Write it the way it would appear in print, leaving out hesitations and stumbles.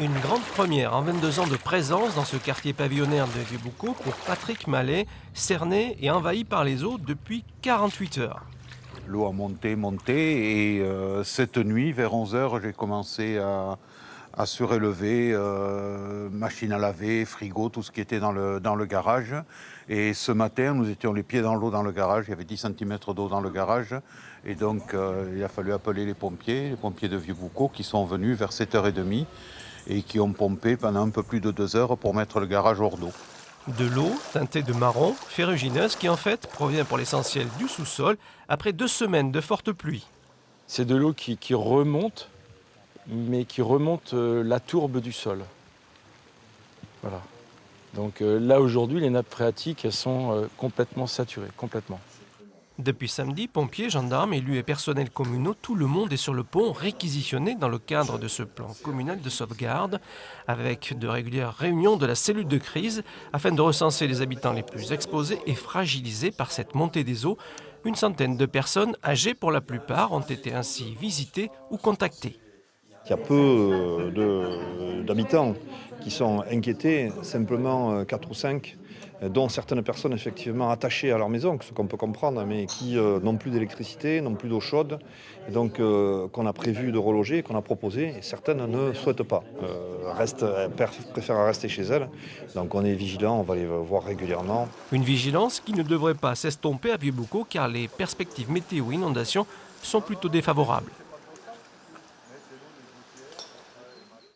Une grande première en 22 ans de présence dans ce quartier pavillonnaire de Vieux-Boucau pour Patrick Mallet, cerné et envahi par les eaux depuis 48 heures. L'eau a monté et cette nuit, vers 11 heures, j'ai commencé à surélever, machine à laver, frigo, tout ce qui était dans le garage. Et ce matin, nous étions les pieds dans l'eau dans le garage, il y avait 10 cm d'eau dans le garage. Et donc, il a fallu appeler les pompiers de Vieux-Boucau qui sont venus vers 7h30 et qui ont pompé pendant un peu plus de 2 heures pour mettre le garage hors d'eau. De l'eau teintée de marron, ferrugineuse, qui en fait provient pour l'essentiel du sous-sol après 2 semaines de fortes pluies. C'est de l'eau qui remonte, mais qui remonte la tourbe du sol. Voilà. Donc là aujourd'hui, les nappes phréatiques, elles sont complètement saturées, complètement. Depuis samedi, pompiers, gendarmes, élus et personnels communaux, tout le monde est sur le pont réquisitionné dans le cadre de ce plan communal de sauvegarde, avec de régulières réunions de la cellule de crise afin de recenser les habitants les plus exposés et fragilisés par cette montée des eaux. Une centaine de personnes, âgées pour la plupart, ont été ainsi visitées ou contactées. Il y a peu d'habitants qui sont inquiétés, simplement 4 ou 5, dont certaines personnes effectivement attachées à leur maison, ce qu'on peut comprendre, mais qui n'ont plus d'électricité, n'ont plus d'eau chaude, et donc qu'on a prévu de reloger, qu'on a proposé, et certaines ne souhaitent pas, préfèrent rester chez elles. Donc on est vigilant, on va les voir régulièrement. Une vigilance qui ne devrait pas s'estomper à Vieux-Boucau car les perspectives météo-inondations sont plutôt défavorables.